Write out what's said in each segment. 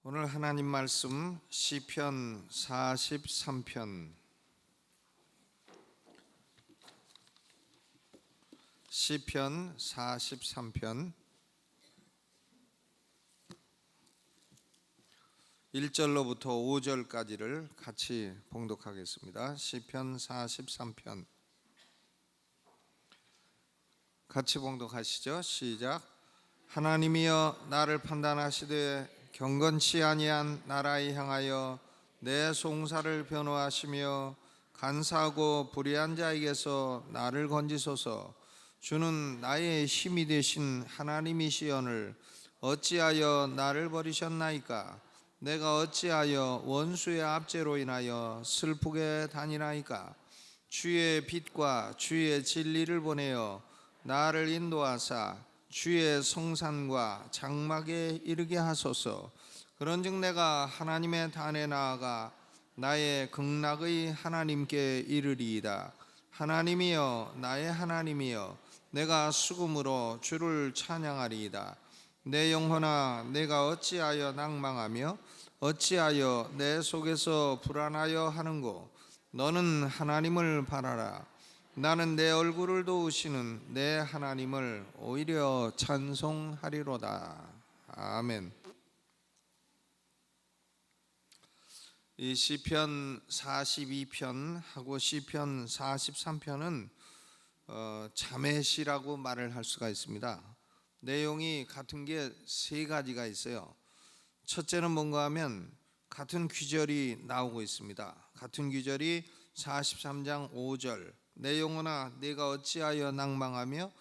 오늘 하나님 말씀 시편 43편 시편 43편 1절로부터 5절까지를 같이 봉독하겠습니다. 시편 43편 같이 봉독하시죠. 시작. 하나님이여 나를 판단하시되 경건치 아니한 나라에 향하여 내 송사를 변호하시며 간사하고 불의한 자에게서 나를 건지소서. 주는 나의 힘이 되신 하나님이시여늘 어찌하여 나를 버리셨나이까? 내가 어찌하여 원수의 압제로 인하여 슬프게 다니나이까? 주의 빛과 주의 진리를 보내어 나를 인도하사 주의 성산과 장막에 이르게 하소서. 그런즉 내가 하나님의 단에 나아가 나의 극락의 하나님께 이르리이다. 하나님이여 나의 하나님이여 내가 수금으로 주를 찬양하리이다. 내 영혼아 내가 어찌하여 낭망하며 어찌하여 내 속에서 불안하여 하는고? 너는 하나님을 바라라. 나는 내 얼굴을 도우시는 내 하나님을 오히려 찬송하리로다. 아멘. 이 시편 42편하고 시편 43편은 자매시라고 말을 할 수가 있습니다. 내용이 같은 게 세 가지가 있어요. 첫째는 뭔가 하면 같은 귀절이 나오고 있습니다. 같은 귀절이 43장 5절 내 영혼아 내가 어찌하여 낭망하며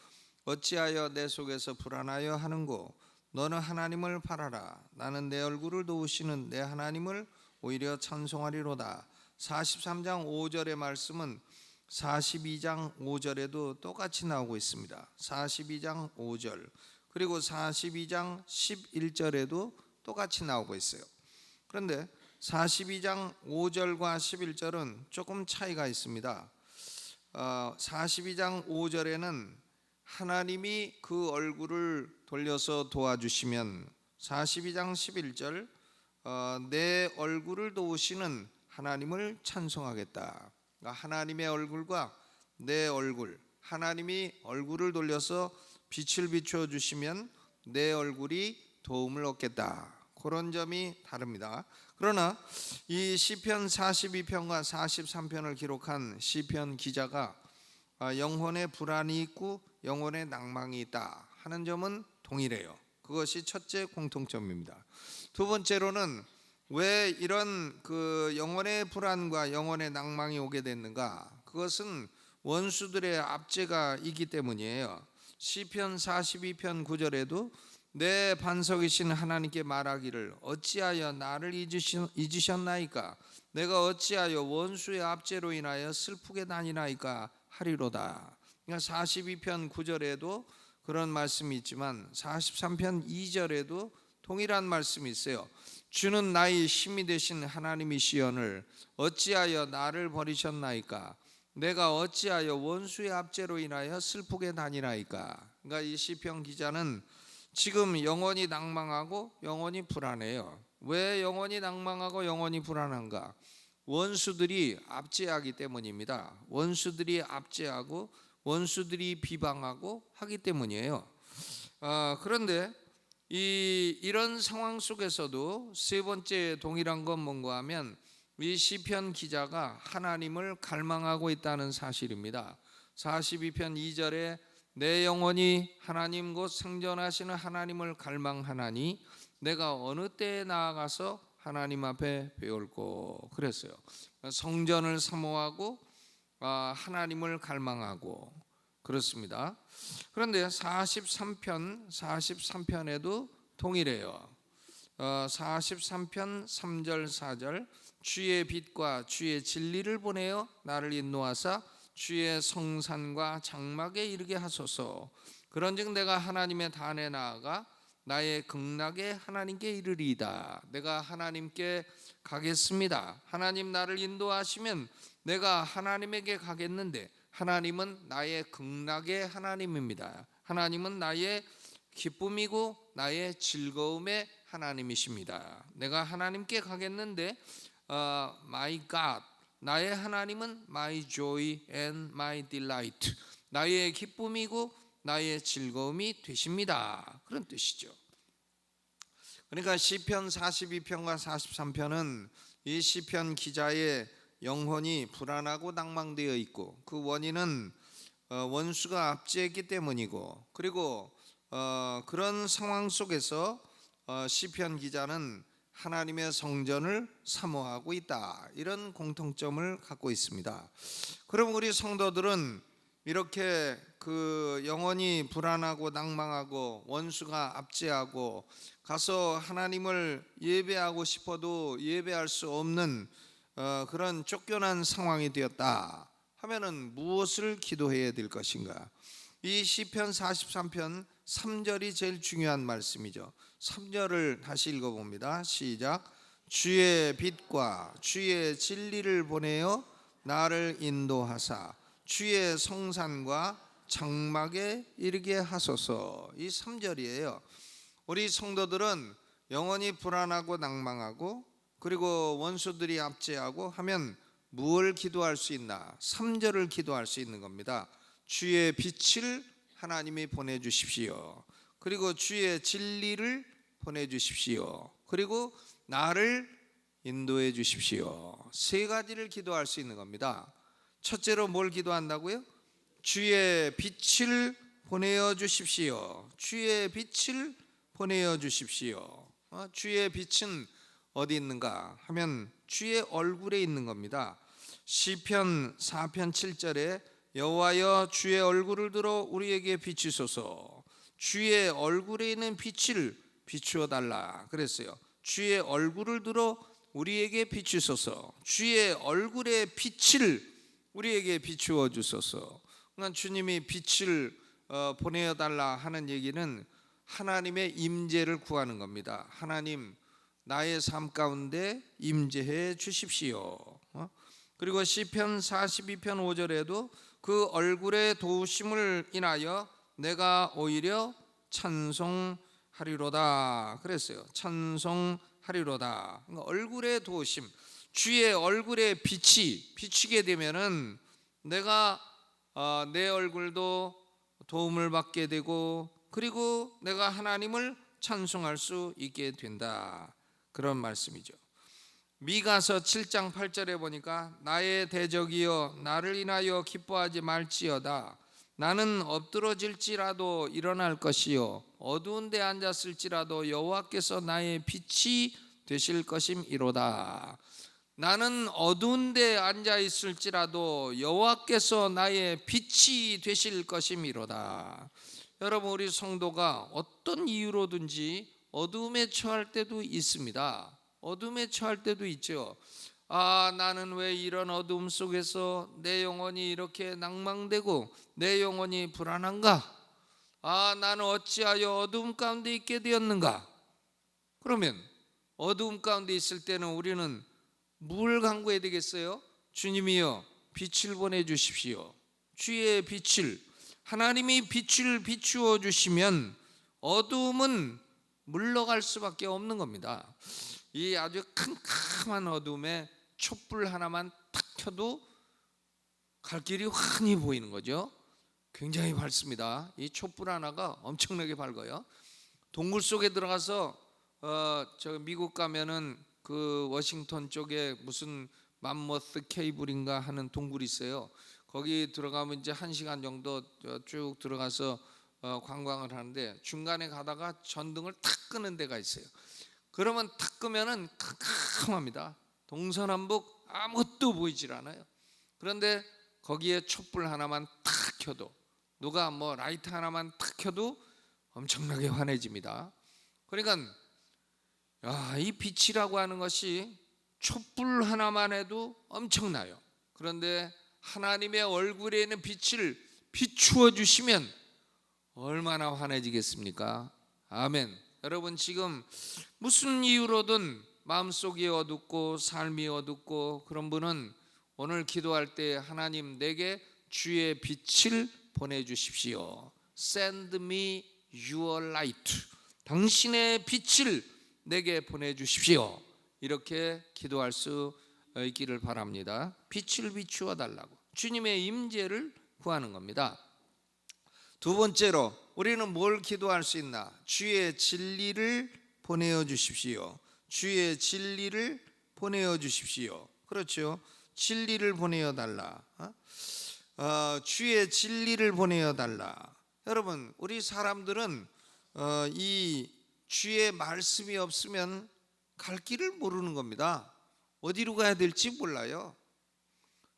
어찌하여 내 속에서 불안하여 하는고? 너는 하나님을 바라라. 나는 내 얼굴을 도우시는 내 하나님을 오히려 찬송하리로다. 43장 5절의 말씀은 42장 5절에도 똑같이 나오고 있습니다. 42장 5절 그리고 42장 11절에도 똑같이 나오고 있어요. 그런데 42장 5절과 11절은 조금 차이가 있습니다. 42장 5절에는 하나님이 그 얼굴을 돌려서 도와주시면, 42장 11절 내 얼굴을 도우시는 하나님을 찬송하겠다. 그러니까 하나님의 얼굴과 내 얼굴, 하나님이 얼굴을 돌려서 빛을 비추어 주시면 내 얼굴이 도움을 얻겠다. 그런 점이 다릅니다. 그러나 이 시편 42편과 43편을 기록한 시편 기자가 영혼의 불안이 있고 영혼의 낭망이 있다 하는 점은 동일해요. 그것이 첫째 공통점입니다. 두 번째로는 왜 이런 영혼의 불안과 영혼의 낭망이 오게 됐는가? 그것은 원수들의 압제가 있기 때문이에요. 시편 42편 9절에도 내 반석이신 하나님께 말하기를 어찌하여 나를 잊으셨나이까? 내가 어찌하여 원수의 압제로 인하여 슬프게 다니나이까 하리로다. 그러니까 42편 9절에도 그런 말씀이 있지만 43편 2절에도 동일한 말씀이 있어요. 주는 나의 힘이 되신 하나님이시여늘 어찌하여 나를 버리셨나이까? 내가 어찌하여 원수의 압제로 인하여 슬프게 다니나이까? 그러니까 이 시편 기자는 지금 영혼이 낭망하고 영혼이 불안해요. 왜 영혼이 낭망하고 영혼이 불안한가? 원수들이 압제하기 때문입니다. 원수들이 압제하고 원수들이 비방하고 하기 때문이에요. 그런데 이런 상황 속에서도 세 번째 동일한 건 뭔가 하면 이 시편 기자가 하나님을 갈망하고 있다는 사실입니다. 42편 2절에 내 영혼이 하나님 곧 생전하시는 하나님을 갈망하나니 내가 어느 때에 나아가서 하나님 앞에 배울고 그랬어요. 성전을 사모하고 하나님을 갈망하고 그렇습니다. 그런데 43편에도 동일해요. 43편 3절 4절 주의 빛과 주의 진리를 보내어 나를 인도하사 주의 성산과 장막에 이르게 하소서. 그런즉 내가 하나님의 단에 나아가 나의 극락에 하나님께 이르리이다. 내가 하나님께 가겠습니다. 하나님 나를 인도하시면 내가 하나님에게 가겠는데 하나님은 나의 극락의 하나님입니다. 하나님은 나의 기쁨이고 나의 즐거움의 하나님이십니다. 내가 하나님께 가겠는데 My God, 나의 하나님은 My joy and my delight, 나의 기쁨이고 나의 즐거움이 되십니다. 그런 뜻이죠. 그러니까 시편 42편과 43편은 이 시편 기자의 영혼이 불안하고 낭망되어 있고, 그 원인은 원수가 압제했기 때문이고, 그리고 그런 상황 속에서 시편 기자는 하나님의 성전을 사모하고 있다, 이런 공통점을 갖고 있습니다. 그럼 우리 성도들은 이렇게 그 영혼이 불안하고 낭망하고 원수가 압제하고 가서 하나님을 예배하고 싶어도 예배할 수 없는 그런 쫓겨난 상황이 되었다 하면은 무엇을 기도해야 될 것인가? 이 시편 43편 3절이 제일 중요한 말씀이죠. 3절을 다시 읽어봅니다. 시작. 주의 빛과 주의 진리를 보내어 나를 인도하사 주의 성산과 장막에 이르게 하소서. 이 3절이에요. 우리 성도들은 영원히 불안하고 낭망하고 그리고 원수들이 압제하고 하면 무엇을 기도할 수 있나? 3절을 기도할 수 있는 겁니다. 주의 빛을 하나님이 보내주십시오. 그리고 주의 진리를 보내주십시오. 그리고 나를 인도해 주십시오. 세 가지를 기도할 수 있는 겁니다. 첫째로 뭘 기도한다고요? 주의 빛을 보내어 주십시오. 주의 빛을 보내어 주십시오. 주의 빛은 어디 있는가 하면 주의 얼굴에 있는 겁니다. 시편 4편 7절에 여호와여 주의 얼굴을 들어 우리에게 비추소서. 주의 얼굴에 있는 빛을 비추어 달라 그랬어요. 주의 얼굴을 들어 우리에게 비추소서. 주의 얼굴의 빛을 우리에게 비추어 주소서. 그러니까 주님이 빛을 보내어 달라 하는 얘기는 하나님의 임재를 구하는 겁니다. 하나님 나의 삶 가운데 임재해 주십시오. 그리고 시편 42편 5절에도 그 얼굴의 도우심을 인하여 내가 오히려 찬송하리로다 그랬어요. 찬송하리로다. 그러니까 얼굴의 도우심, 주의 얼굴의 빛이 비추게 되면은 내가 내 얼굴도 도움을 받게 되고 그리고 내가 하나님을 찬송할 수 있게 된다, 그런 말씀이죠. 미가서 7장 8절에 보니까 나의 대적이여 나를 인하여 기뻐하지 말지어다. 나는 엎드러질지라도 일어날 것이요 어두운 데 앉았을지라도 여호와께서 나의 빛이 되실 것임이로다. 나는 어두운 데 앉아 있을지라도 여호와께서 나의 빛이 되실 것임이로다. 여러분, 우리 성도가 어떤 이유로든지 어둠에 처할 때도 있습니다. 어둠에 처할 때도 있죠. 나는 왜 이런 어둠 속에서 내 영혼이 이렇게 낭망되고 내 영혼이 불안한가? 나는 어찌하여 어둠 가운데 있게 되었는가? 그러면 어둠 가운데 있을 때는 우리는 뭘 간구해야 되겠어요? 주님이여 빛을 보내주십시오. 주의 빛을, 하나님이 빛을 비추어 주시면 어둠은 물러갈 수밖에 없는 겁니다. 이 아주 캄캄한 어둠에 촛불 하나만 탁 켜도 갈 길이 환히 보이는 거죠. 굉장히 밝습니다. 이 촛불 하나가 엄청나게 밝아요. 동굴 속에 들어가서 저 미국 가면은 그 워싱턴 쪽에 무슨 맘모스 케이블인가 하는 동굴이 있어요. 거기 들어가면 이제 1시간 정도 쭉 들어가서 관광을 하는데 중간에 가다가 전등을 탁 끄는 데가 있어요. 그러면 탁 끄면은 캄캄합니다. 동서남북 아무것도 보이질 않아요. 그런데 거기에 촛불 하나만 탁 켜도, 누가 뭐 라이트 하나만 탁 켜도 엄청나게 환해집니다. 그러니까 이 빛이라고 하는 것이 촛불 하나만 해도 엄청나요. 그런데 하나님의 얼굴에 있는 빛을 비추어 주시면 얼마나 환해지겠습니까? 아멘. 여러분, 지금 무슨 이유로든 마음속이 어둡고 삶이 어둡고 그런 분은 오늘 기도할 때 하나님 내게 주의 빛을 보내주십시오. Send me your light. 당신의 빛을 내게 보내주십시오. 이렇게 기도할 수 있기를 바랍니다. 빛을 비추어 달라고 주님의 임재를 구하는 겁니다. 두 번째로 우리는 뭘 기도할 수 있나? 주의 진리를 보내어 주십시오. 주의 진리를 보내어 주십시오. 그렇죠. 진리를 보내어 달라. 주의 진리를 보내어 달라. 여러분, 우리 사람들은 이 주의 말씀이 없으면 갈 길을 모르는 겁니다. 어디로 가야 될지 몰라요.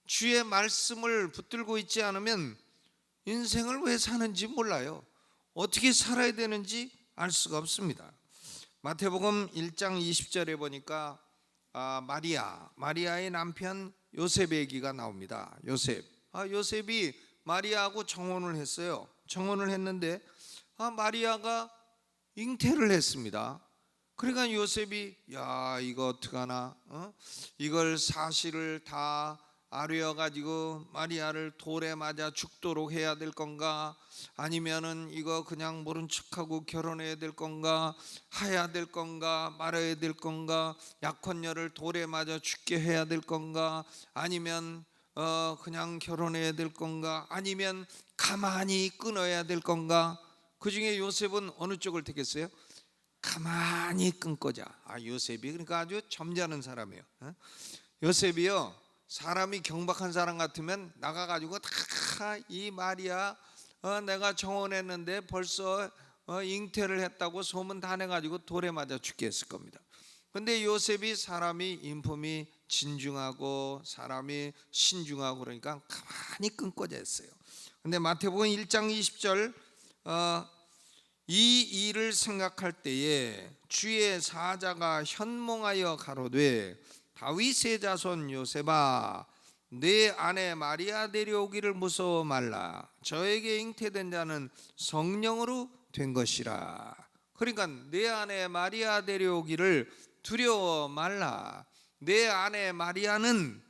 주의 말씀을 붙들고 있지 않으면 인생을 왜 사는지 몰라요. 어떻게 살아야 되는지 알 수가 없습니다. 마태복음 1장 20절에 보니까 마리아의 남편 요셉의 얘기가 나옵니다. 요셉이 마리아하고 청혼을 했어요. 청혼을 했는데 마리아가 잉태를 했습니다. 그러니까 요셉이 이거 어떡하나, 이걸 사실을 다 아뢰어가지고 마리아를 돌에 맞아 죽도록 해야 될 건가, 아니면은 이거 그냥 모른 척하고 결혼해야 될 건가, 해야 될 건가, 말아야 될 건가, 약혼녀를 돌에 맞아 죽게 해야 될 건가, 아니면 그냥 결혼해야 될 건가, 아니면 가만히 끊어야 될 건가. 그 중에 요셉은 어느 쪽을 택했어요? 가만히 끊고자. 요셉이 그러니까 아주 점잖은 사람이에요. 요셉이요, 사람이 경박한 사람 같으면 나가가지고 다 이 마리아 내가 정혼했는데 벌써 잉태를 했다고 소문 다 내가지고 돌에 맞아 죽게 했을 겁니다. 근데 요셉이 사람이 인품이 진중하고 사람이 신중하고 그러니까 가만히 끊고자 했어요. 근데 마태복음 1장 20절 이 일을 생각할 때에 주의 사자가 현몽하여 가로되 다윗의 자손 요셉아, 내 아내 마리아 데려오기를 무서워 말라. 저에게 잉태된 자는 성령으로 된 것이라. 그러니까 내 아내 마리아 데려오기를 두려워 말라. 내 아내 마리아는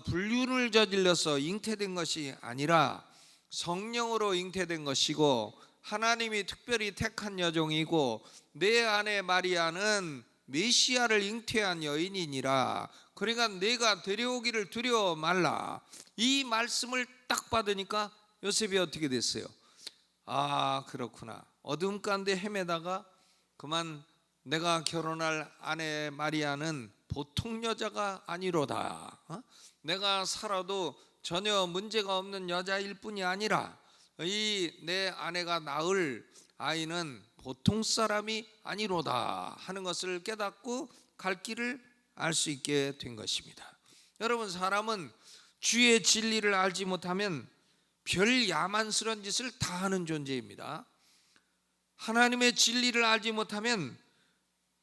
불륜을 저질러서 잉태된 것이 아니라 성령으로 잉태된 것이고 하나님이 특별히 택한 여종이고, 내 아내 마리아는 메시아를 잉태한 여인이니라. 그러니까 내가 데려오기를 두려워 말라. 이 말씀을 딱 받으니까 요셉이 어떻게 됐어요? 그렇구나. 어둠 가운데 헤매다가 그만 내가 결혼할 아내 마리아는 보통 여자가 아니로다. 내가 살아도 전혀 문제가 없는 여자일 뿐이 아니라 이 내 아내가 낳을 아이는 보통 사람이 아니로다 하는 것을 깨닫고 갈 길을 알 수 있게 된 것입니다. 여러분, 사람은 주의 진리를 알지 못하면 별 야만스러운 짓을 다 하는 존재입니다. 하나님의 진리를 알지 못하면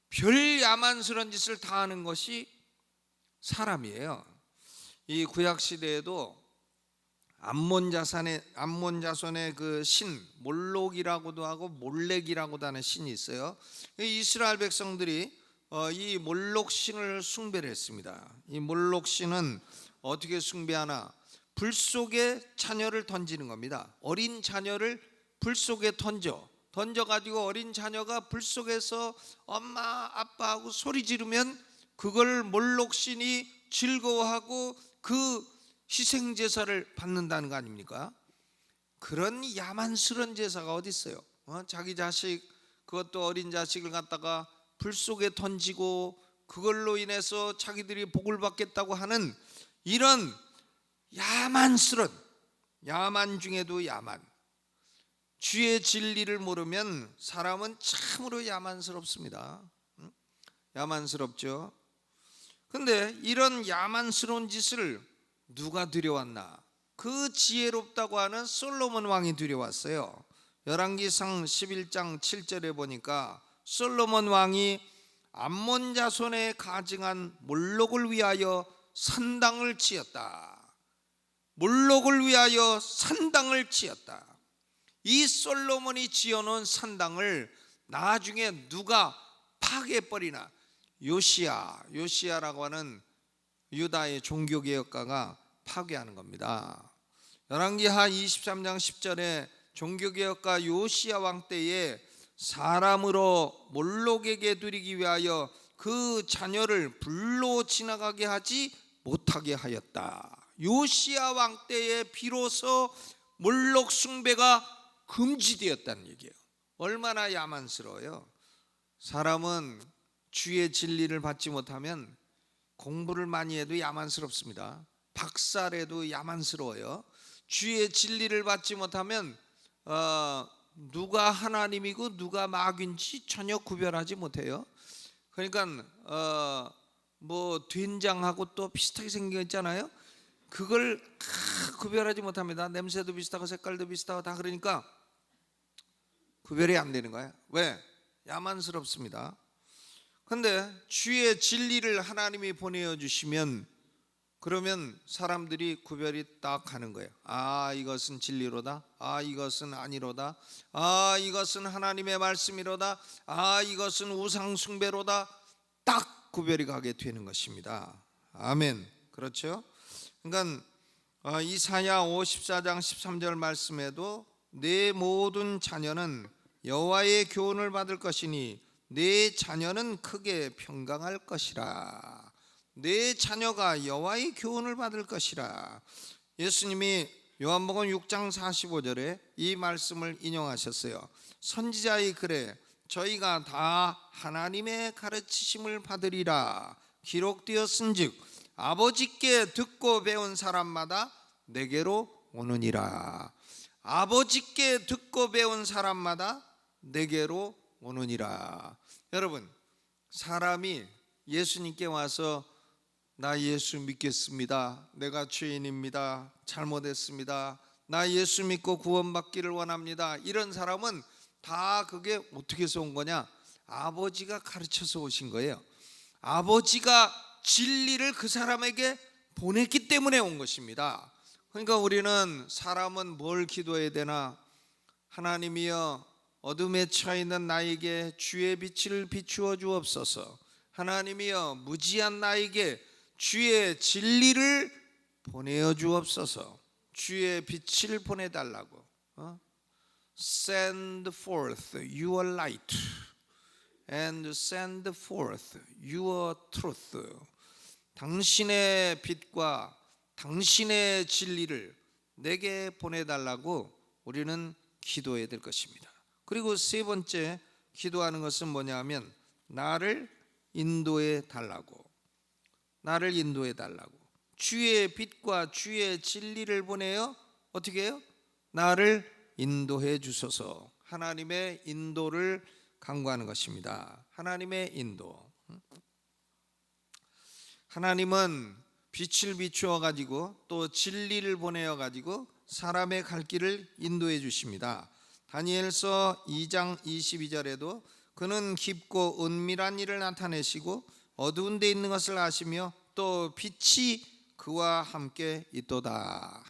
별 야만스러운 짓을 다 하는 것이 사람이에요. 이 구약 시대에도 암몬 자손의 그 신 몰록이라고도 하고 몰렉이라고도 하는 신이 있어요. 이스라엘 백성들이 이 몰록 신을 숭배를 했습니다. 이 몰록 신은 어떻게 숭배하나? 불 속에 자녀를 던지는 겁니다. 어린 자녀를 불 속에 던져가지고 어린 자녀가 불 속에서 엄마 아빠하고 소리 지르면 그걸 몰록 신이 즐거워하고 그 희생제사를 받는다는 거 아닙니까? 그런 야만스러운 제사가 어디 있어요? 자기 자식, 그것도 어린 자식을 갖다가 불 속에 던지고 그걸로 인해서 자기들이 복을 받겠다고 하는 이런 야만스러운, 야만 중에도 야만. 주의 진리를 모르면 사람은 참으로 야만스럽습니다. 야만스럽죠. 근데 이런 야만스러운 짓을 누가 들여왔나? 그 지혜롭다고 하는 솔로몬 왕이 들여왔어요. 열왕기상 11장 7절에 보니까 솔로몬 왕이 암몬 자손에 가증한 몰록을 위하여 산당을 지었다. 몰록을 위하여 산당을 지었다. 이 솔로몬이 지어놓은 산당을 나중에 누가 파괴해버리나? 요시야라고 하는 유다의 종교개혁가가 파괴하는 겁니다. 열왕기하 23장 10절에 종교개혁가 요시야 왕 때에 사람으로 몰록에게 드리기 위하여 그 자녀를 불로 지나가게 하지 못하게 하였다. 요시야 왕 때에 비로소 몰록 숭배가 금지되었다는 얘기예요. 얼마나 야만스러워요. 사람은 주의 진리를 받지 못하면 공부를 많이 해도 야만스럽습니다. 박사래도 야만스러워요. 주의 진리를 받지 못하면 누가 하나님이고 누가 마귀인지 전혀 구별하지 못해요. 그러니까 뭐 된장하고 또 비슷하게 생겨 있잖아요. 그걸 구별하지 못합니다. 냄새도 비슷하고 색깔도 비슷하고 다 그러니까 구별이 안 되는 거예요. 왜? 야만스럽습니다. 그런데 주의 진리를 하나님이 보내어 주시면 그러면 사람들이 구별이 딱 가는 거예요. 아, 이것은 진리로다. 아, 이것은 아니로다. 아, 이것은 하나님의 말씀이로다. 아, 이것은 우상 숭배로다. 딱 구별이 가게 되는 것입니다. 아멘. 그렇죠? 그러니까 이사야 54장 13절 말씀에도 내 모든 자녀는 여호와의 교훈을 받을 것이니 내 자녀는 크게 평강할 것이라. 내 자녀가 여호와의 교훈을 받을 것이라. 예수님이 요한복음 6장 45절에 이 말씀을 인용하셨어요. 선지자의 글에 저희가 다 하나님의 가르치심을 받으리라 기록되었은즉 아버지께 듣고 배운 사람마다 내게로 오느니라. 아버지께 듣고 배운 사람마다 내게로 오느니라. 여러분, 사람이 예수님께 와서 나 예수 믿겠습니다. 내가 죄인입니다. 잘못했습니다. 나 예수 믿고 구원받기를 원합니다. 이런 사람은 다 그게 어떻게 해서 온 거냐? 아버지가 가르쳐서 오신 거예요. 아버지가 진리를 그 사람에게 보냈기 때문에 온 것입니다. 그러니까 우리는 사람은 뭘 기도해야 되나? 하나님이여 어둠에 처해 있는 나에게 주의 빛을 비추어 주옵소서. 하나님이여 무지한 나에게 주의 진리를 보내어 주옵소서. 주의 빛을 보내달라고. Send forth your light and send forth your truth. 당신의 빛과 당신의 진리를 내게 보내달라고 우리는 기도해야 될 것입니다. 그리고 세 번째 기도하는 것은 뭐냐면 나를 인도해 달라고. 나를 인도해 달라고. 주의 빛과 주의 진리를 보내어 어떻게 해요? 나를 인도해 주소서. 하나님의 인도를 간구하는 것입니다. 하나님의 인도. 하나님은 빛을 비추어 가지고 또 진리를 보내어 가지고 사람의 갈 길을 인도해 주십니다. 다니엘서 2장 22절에도 그는 깊고 은밀한 일을 나타내시고 어두운 데 있는 것을 아시며 또 빛이 그와 함께 있도다.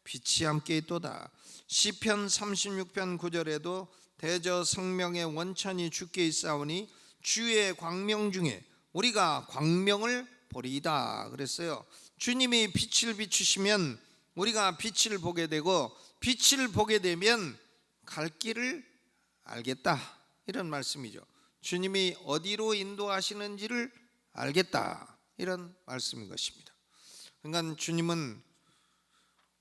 빛이 함께 있도다. 시편 36편 9절에도 대저 성명의 원천이 주께 있사오니 주의 광명 중에 우리가 광명을 보리이다 그랬어요. 주님이 빛을 비추시면 우리가 빛을 보게 되고 빛을 보게 되면 갈 길을 알겠다, 이런 말씀이죠. 주님이 어디로 인도하시는지를 알겠다, 이런 말씀인 것입니다. 그러니까 주님은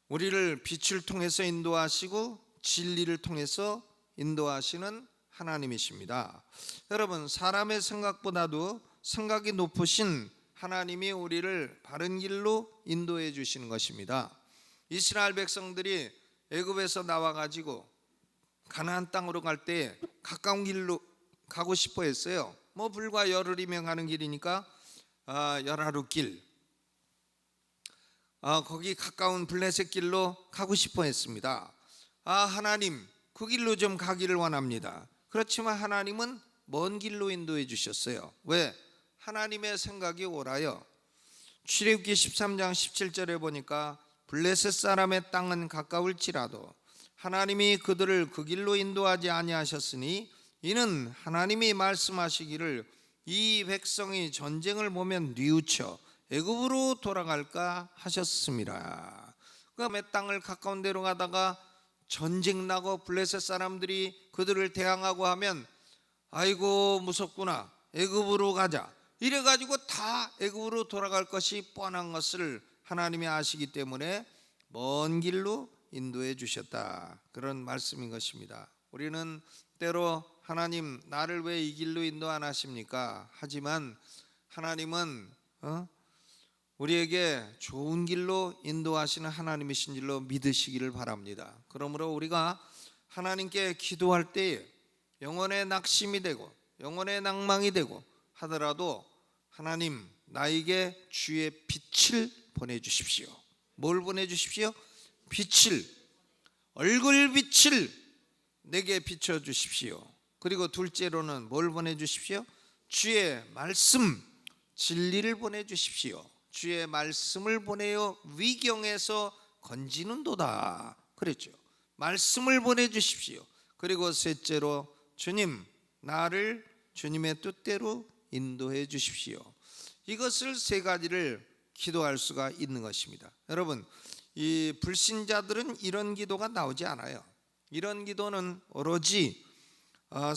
우리를 빛을 통해서 인도하시고 진리를 통해서 인도하시는 하나님이십니다. 여러분, 사람의 생각보다도 생각이 높으신 하나님이 우리를 바른 길로 인도해 주시는 것입니다. 이스라엘 백성들이 애굽에서 나와 가지고 가나안 땅으로 갈 때 가까운 길로 가고 싶어 했어요. 뭐 불과 열흘이면 가는 길이니까 열하루 길, 거기 가까운 블레셋 길로 가고 싶어 했습니다. 하나님, 그 길로 좀 가기를 원합니다. 그렇지만 하나님은 먼 길로 인도해 주셨어요. 왜? 하나님의 생각이 옳아요. 출애굽기 13장 17절에 보니까 블레셋 사람의 땅은 가까울지라도 하나님이 그들을 그 길로 인도하지 아니하셨으니 이는 하나님이 말씀하시기를 이 백성이 전쟁을 보면 뉘우쳐 애굽으로 돌아갈까 하셨습니다. 그 땅을 가까운 데로 가다가 전쟁 나고 블레셋 사람들이 그들을 대항하고 하면 아이고 무섭구나, 애굽으로 가자, 이래가지고 다 애굽으로 돌아갈 것이 뻔한 것을 하나님이 아시기 때문에 먼 길로 인도해 주셨다, 그런 말씀인 것입니다. 우리는 때로 하나님 나를 왜 이 길로 인도 안 하십니까? 하지만 하나님은 우리에게 좋은 길로 인도하시는 하나님이신 줄로 믿으시기를 바랍니다. 그러므로 우리가 하나님께 기도할 때에 영혼의 낙심이 되고 영혼의 낭망이 되고 하더라도 하나님 나에게 주의 빛을 보내주십시오. 뭘 보내주십시오? 빛을, 얼굴 빛을 내게 비춰주십시오. 그리고 둘째로는 뭘 보내주십시오? 주의 말씀, 진리를 보내주십시오. 주의 말씀을 보내어 위경에서 건지는도다 그랬죠. 말씀을 보내주십시오. 그리고 셋째로 주님, 나를 주님의 뜻대로 인도해 주십시오. 이것을 세 가지를 기도할 수가 있는 것입니다. 여러분, 이 불신자들은 이런 기도가 나오지 않아요. 이런 기도는 오로지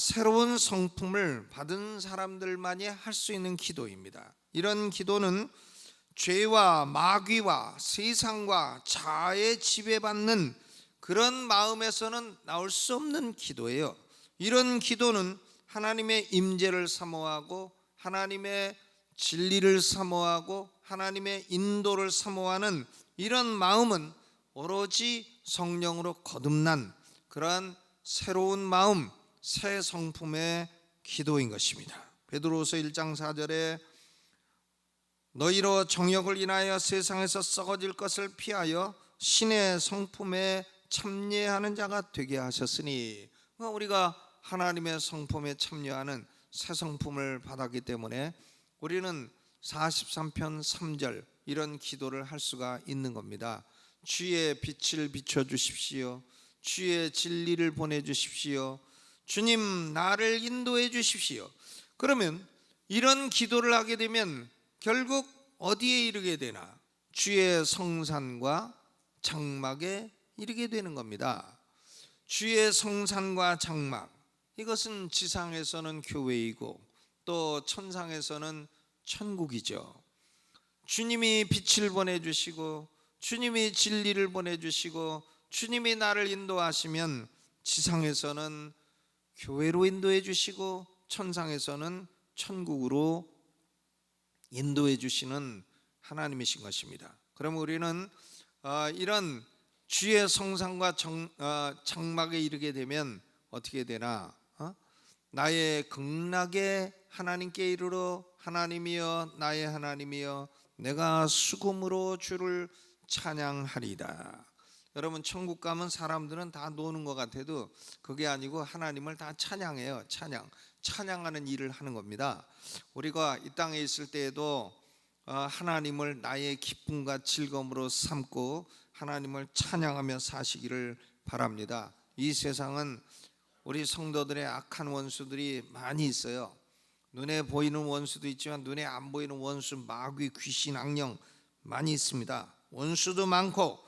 새로운 성품을 받은 사람들만이 할 수 있는 기도입니다. 이런 기도는 죄와 마귀와 세상과 자아에 지배받는 그런 마음에서는 나올 수 없는 기도예요. 이런 기도는 하나님의 임재를 사모하고 하나님의 진리를 사모하고 하나님의 인도를 사모하는 이런 마음은 오로지 성령으로 거듭난 그러한 새로운 마음, 새 성품의 기도인 것입니다. 베드로후서 1장 4절에 너희로 정욕을 인하여 세상에서 썩어질 것을 피하여 신의 성품에 참여하는 자가 되게 하셨으니, 우리가 하나님의 성품에 참여하는 새 성품을 받았기 때문에 우리는 43편 3절 이런 기도를 할 수가 있는 겁니다. 주의 빛을 비춰주십시오. 주의 진리를 보내주십시오. 주님, 나를 인도해 주십시오. 그러면 이런 기도를 하게 되면 결국 어디에 이르게 되나? 주의 성산과 장막에 이르게 되는 겁니다. 주의 성산과 장막, 이것은 지상에서는 교회이고 또 천상에서는 천국이죠. 주님이 빛을 보내주시고 주님이 진리를 보내주시고 주님이 나를 인도하시면 지상에서는 교회로 인도해 주시고 천상에서는 천국으로 인도해 주시는 하나님이신 것입니다. 그럼 우리는 이런 주의 성산과 장막에 이르게 되면 어떻게 되나? 나의 극락에 하나님께 이르러 하나님이여 나의 하나님이여 내가 수금으로 주를 찬양하리다. 여러분, 천국 가면 사람들은 다 노는 것 같아도 그게 아니고 하나님을 다 찬양해요. 찬양하는 일을 하는 겁니다. 우리가 이 땅에 있을 때에도 하나님을 나의 기쁨과 즐거움으로 삼고 하나님을 찬양하며 사시기를 바랍니다. 이 세상은 우리 성도들의 악한 원수들이 많이 있어요. 눈에 보이는 원수도 있지만 눈에 안 보이는 원수, 마귀, 귀신, 악령 많이 있습니다. 원수도 많고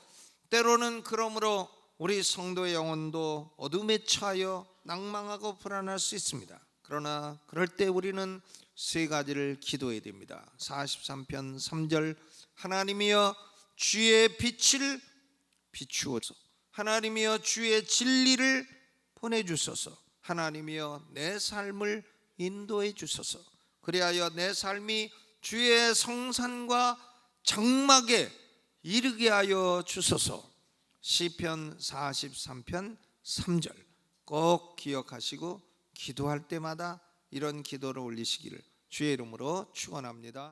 때로는 그러므로 우리 성도의 영혼도 어둠에 처하여 낭망하고 불안할 수 있습니다. 그러나 그럴 때 우리는 세 가지를 기도해야 됩니다. 43편 3절 하나님이여 주의 빛을 비추어서, 하나님이여 주의 진리를 보내주소서, 하나님이여 내 삶을 인도해 주소서. 그리하여 내 삶이 주의 성산과 장막에 이르게 하여 주소서. 시편 43편 3절 꼭 기억하시고 기도할 때마다 이런 기도를 올리시기를 주의 이름으로 축원합니다.